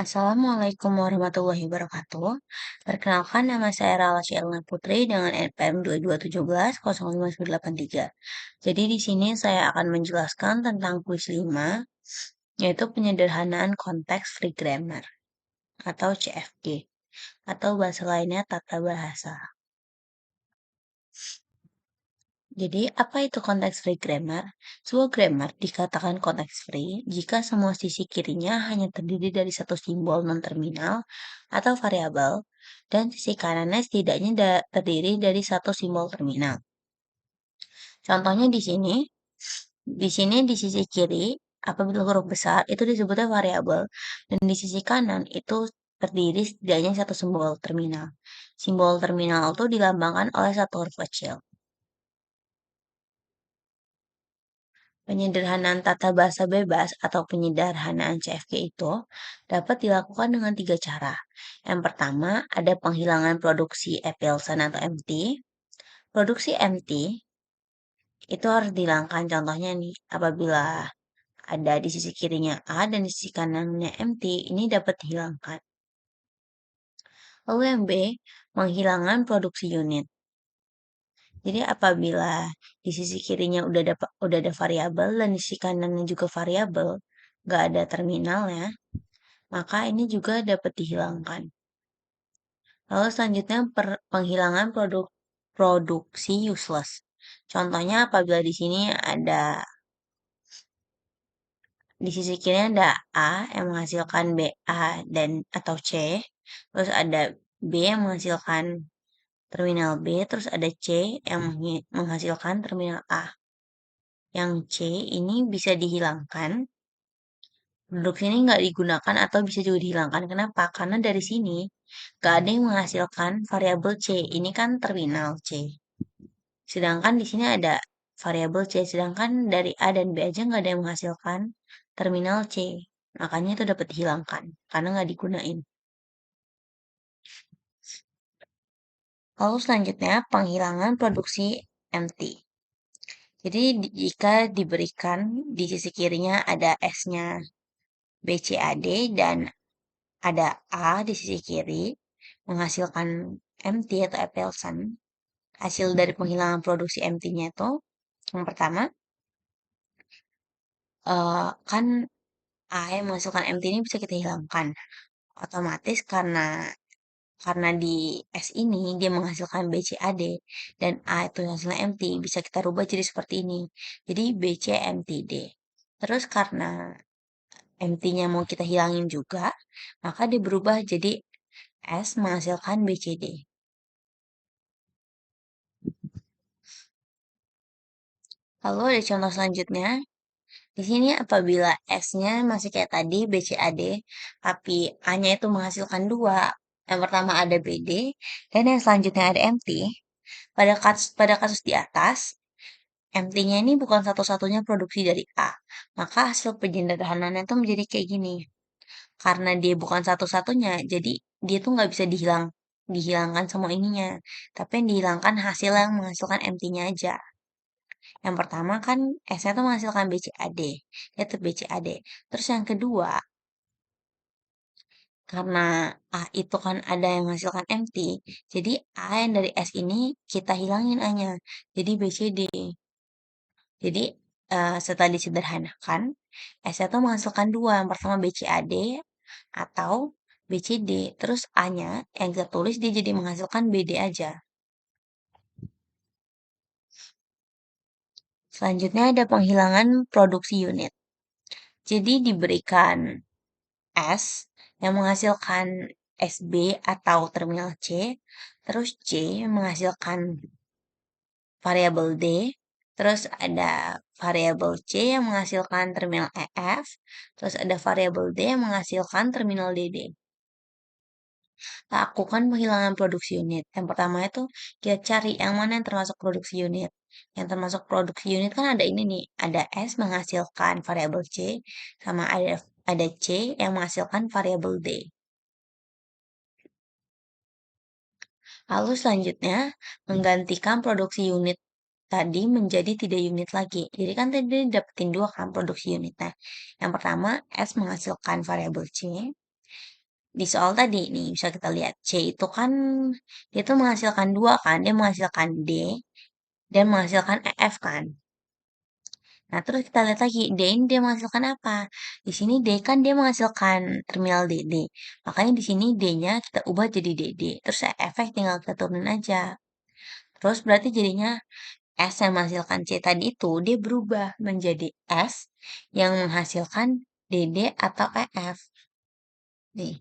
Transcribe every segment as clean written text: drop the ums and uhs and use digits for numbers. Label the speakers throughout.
Speaker 1: Assalamualaikum warahmatullahi wabarakatuh. Perkenalkan nama saya Rala Syailna Putri dengan NPM 2217-05983. Jadi di sini saya akan menjelaskan tentang kuis 5, yaitu penyederhanaan konteks free grammar atau CFG, atau bahasa lainnya tata bahasa. Jadi, apa itu konteks free grammar? Sebuah grammar dikatakan konteks free jika semua sisi kirinya hanya terdiri dari satu simbol non-terminal atau variabel, dan sisi kanannya setidaknya terdiri dari satu simbol terminal. Contohnya di sini di sisi kiri, apabila huruf besar itu disebutnya variabel, dan di sisi kanan itu terdiri setidaknya satu simbol terminal. Simbol terminal itu dilambangkan oleh satu huruf kecil. Penyederhanaan tata bahasa bebas atau penyederhanaan CFG itu dapat dilakukan dengan 3 cara. Yang pertama, ada penghilangan produksi epsilon atau empty. Produksi empty itu harus dihilangkan. Contohnya nih, apabila ada di sisi kirinya A dan di sisi kanannya empty, ini dapat dihilangkan. Lalu yang B, penghilangan produksi unit. Jadi apabila di sisi kirinya udah ada variabel dan di sisi kanannya juga variabel, nggak ada terminalnya, maka ini juga dapat dihilangkan. Lalu selanjutnya penghilangan produksi useless. Contohnya apabila di sini ada di sisi kiri ada A yang menghasilkan BA dan atau C, terus ada B yang menghasilkan terminal B, terus ada C yang menghasilkan terminal A. Yang C ini bisa dihilangkan. Produksi ini nggak digunakan atau bisa juga dihilangkan. Kenapa? Karena dari sini nggak ada yang menghasilkan variabel C. Ini kan terminal C. Sedangkan di sini ada variabel C. Sedangkan dari A dan B aja nggak ada yang menghasilkan terminal C. Makanya itu dapat dihilangkan. Karena nggak digunain. Lalu selanjutnya penghilangan produksi empty. Jadi jika diberikan di sisi kirinya ada S-nya BCAD dan ada A di sisi kiri menghasilkan empty atau epsilon. Hasil dari penghilangan produksi empty-nya itu yang pertama kan A yang menghasilkan empty ini bisa kita hilangkan. Otomatis karena di S ini dia menghasilkan BCAD dan A itu hasilnya empty, bisa kita rubah jadi seperti ini. Jadi BC empty D. Terus karena empty-nya mau kita hilangin juga, maka dia berubah jadi S menghasilkan BCD. Lalu ada contoh selanjutnya. Di sini apabila S-nya masih kayak tadi BCAD, tapi A-nya itu menghasilkan 2. Yang pertama ada BD, dan yang selanjutnya ada MT. Pada kasus di atas, MT-nya ini bukan satu-satunya produksi dari A. Maka hasil penyederhanaannya itu menjadi kayak gini. Karena dia bukan satu-satunya, jadi dia tuh nggak bisa dihilangkan semua ininya. Tapi yang dihilangkan hasil yang menghasilkan MT-nya aja. Yang pertama kan S-nya tuh menghasilkan BCAD, yaitu BCAD. Terus yang kedua, karena A itu kan ada yang menghasilkan MT, jadi A yang dari S ini kita hilangin A-nya, jadi BCD. Jadi setelah disederhanakan, S-nya tuh menghasilkan 2, yang pertama BCAD atau BCD, terus A-nya yang kita tulis dia jadi menghasilkan BD aja. Selanjutnya ada penghilangan produksi unit. Jadi diberikan S yang menghasilkan SB atau terminal C, terus C yang menghasilkan variabel D, terus ada variabel C yang menghasilkan terminal EF, terus ada variabel D yang menghasilkan terminal DD. Lakukan penghilangan produksi unit. Yang pertama itu kita cari yang mana yang termasuk produksi unit. Yang termasuk produksi unit kan ada ini nih, ada S menghasilkan variabel C, sama ada C yang menghasilkan variabel D. Lalu selanjutnya, menggantikan produksi unit tadi menjadi tidak unit lagi. Jadi kan tadi dapetin 2 kan produksi unitnya. Yang pertama, S menghasilkan variabel C. Di soal tadi nih bisa kita lihat C itu kan dia tuh menghasilkan dua kan, dia menghasilkan D dan menghasilkan EF kan. Nah, terus kita lihat lagi, D ini dia menghasilkan apa? Di sini D kan dia menghasilkan terminal DD. Makanya di sini D-nya kita ubah jadi DD. Terus efek tinggal kita turunin aja. Terus berarti jadinya S yang menghasilkan C tadi itu dia berubah menjadi S yang menghasilkan DD atau EF. Nih,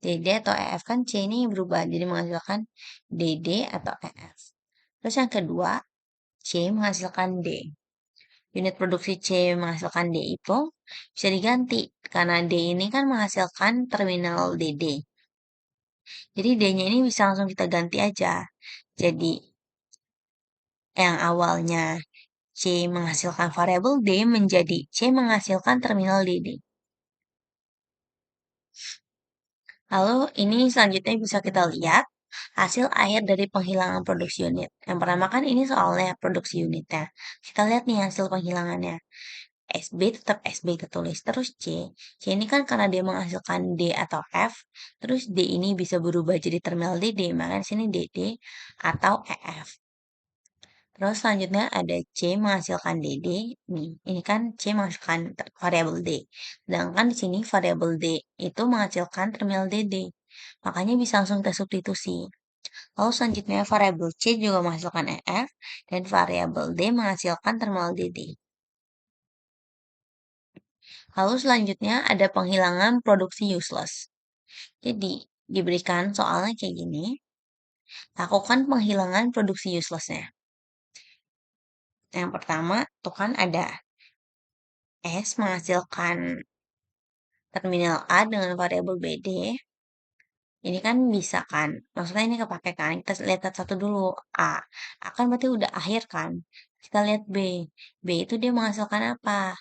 Speaker 1: DD atau EF kan C ini berubah jadi menghasilkan DD atau EF. Terus yang kedua, C menghasilkan D. Unit produksi C menghasilkan D itu bisa diganti karena D ini kan menghasilkan terminal DD. Jadi D-nya ini bisa langsung kita ganti aja. Jadi yang awalnya C menghasilkan variabel D menjadi C menghasilkan terminal DD. Lalu ini selanjutnya bisa kita lihat hasil akhir dari penghilangan produksi unit. Yang pertama kan ini soalnya produksi unitnya. Kita lihat nih hasil penghilangannya. SB tetap SB tertulis. Terus C. C ini kan karena dia menghasilkan D atau F. Terus D ini bisa berubah jadi terminal DD. Maka di sini DD atau EF. Terus selanjutnya ada C menghasilkan DD. Nih, ini kan C menghasilkan variabel D. Sedangkan di sini variabel D itu menghasilkan terminal DD. Makanya bisa langsung kita substitusi. Lalu selanjutnya variabel C juga menghasilkan EF dan variabel D menghasilkan terminal DD. Lalu selanjutnya ada penghilangan produksi useless. Jadi diberikan soalnya kayak gini, lakukan penghilangan produksi uselessnya. Yang pertama tuh kan ada S menghasilkan terminal A dengan variabel BD. Ini kan bisa kan, maksudnya ini kepake kan, kita lihat satu dulu, A. A kan berarti udah akhir kan. Kita lihat B. B itu dia menghasilkan apa?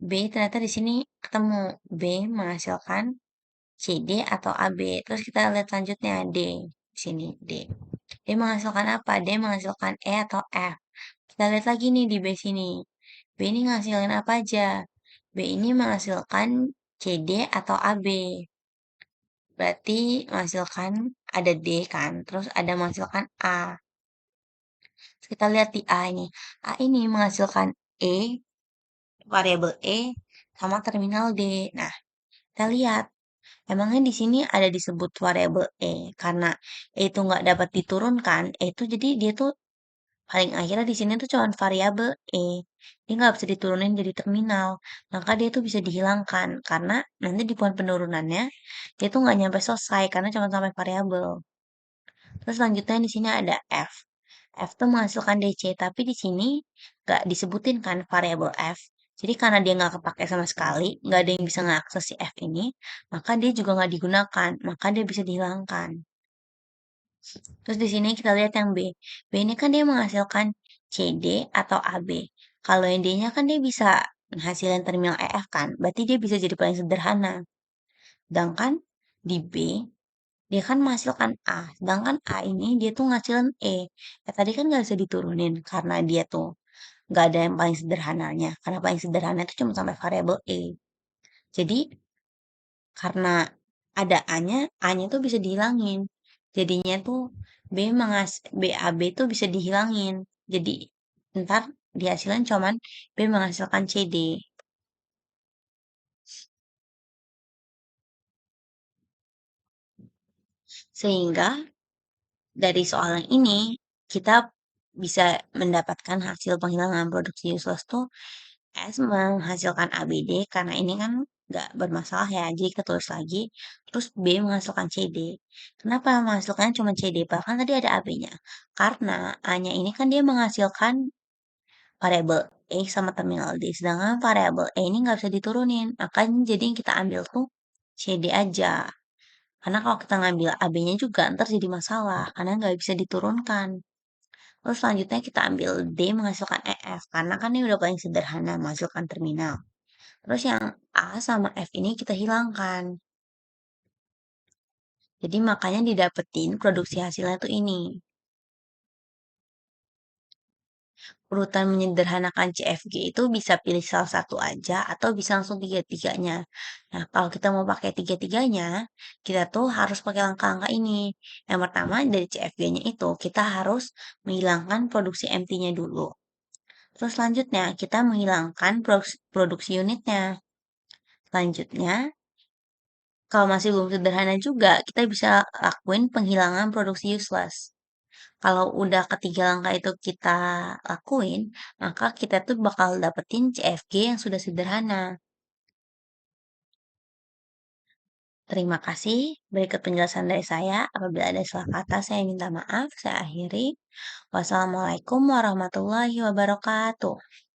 Speaker 1: B ternyata di sini ketemu. B menghasilkan CD atau AB. Terus kita lihat selanjutnya D. Di sini D. D menghasilkan apa? D menghasilkan E atau F. Kita lihat lagi nih di B sini. B ini menghasilkan apa aja? B ini menghasilkan CD atau AB. Berarti menghasilkan ada D kan, terus ada menghasilkan A. Terus kita lihat di A ini. A ini menghasilkan E, variabel E, sama terminal D. Nah, kita lihat. Emangnya di sini ada disebut variabel E, karena E itu nggak dapat diturunkan, E itu jadi dia tuh paling akhirnya di sini tuh cuma variabel E. Dia nggak bisa diturunin jadi terminal. Maka dia tuh bisa dihilangkan, karena nanti di poin penurunannya, dia tuh nggak nyampe selesai, karena cuma sampai variabel. Terus selanjutnya di sini ada F. F tuh menghasilkan DC, tapi di sini nggak disebutin kan variabel F. Jadi karena dia nggak kepake sama sekali, nggak ada yang bisa ngakses si F ini, maka dia juga nggak digunakan, maka dia bisa dihilangkan. Terus di sini kita lihat yang B. B ini kan dia menghasilkan CD atau AB. Kalau yang D-nya kan dia bisa menghasilkan terminal EF kan, berarti dia bisa jadi paling sederhana. Sedangkan di B, dia kan menghasilkan A. Sedangkan A ini dia tuh menghasilkan E. Tadi kan nggak bisa diturunin karena dia tuh nggak ada yang paling sederhananya. Karena paling sederhana itu cuma sampai variabel E. Jadi karena ada A-nya, A-nya tuh bisa dihilangin. Jadinya tuh BAB tuh bisa dihilangin. Jadi ntar dihasilkan cuman B menghasilkan CD. Sehingga dari soal yang ini kita bisa mendapatkan hasil penghilangan produksi useless tuh S menghasilkan ABD karena ini kan nggak bermasalah ya. Jadi kita tulis lagi. Terus B menghasilkan CD. Kenapa menghasilkannya cuma CD? Bahkan tadi ada AB-nya. Karena A-nya ini kan dia menghasilkan variabel E sama terminal D. Sedangkan variabel E ini nggak bisa diturunin. Makanya jadi yang kita ambil tuh CD aja. Karena kalau kita ngambil AB-nya juga ntar jadi masalah. Karena nggak bisa diturunkan. Terus selanjutnya kita ambil D menghasilkan EF. Karena kan ini udah paling sederhana menghasilkan terminal. Terus yang A sama F ini kita hilangkan. Jadi makanya didapetin produksi hasilnya tuh ini. Urutan menyederhanakan CFG itu bisa pilih salah satu aja atau bisa langsung tiga-tiganya. Nah, kalau kita mau pakai tiga-tiganya, kita tuh harus pakai langkah-langkah ini. Yang pertama dari CFG-nya itu kita harus menghilangkan produksi MT-nya dulu. Terus selanjutnya kita menghilangkan produksi unitnya. Selanjutnya, kalau masih belum sederhana juga, kita bisa lakuin penghilangan produksi useless. Kalau udah ketiga langkah itu kita lakuin, maka kita tuh bakal dapetin CFG yang sudah sederhana. Terima kasih. Berikut penjelasan dari saya. Apabila ada salah kata, saya minta maaf. Saya akhiri. Wassalamualaikum warahmatullahi wabarakatuh.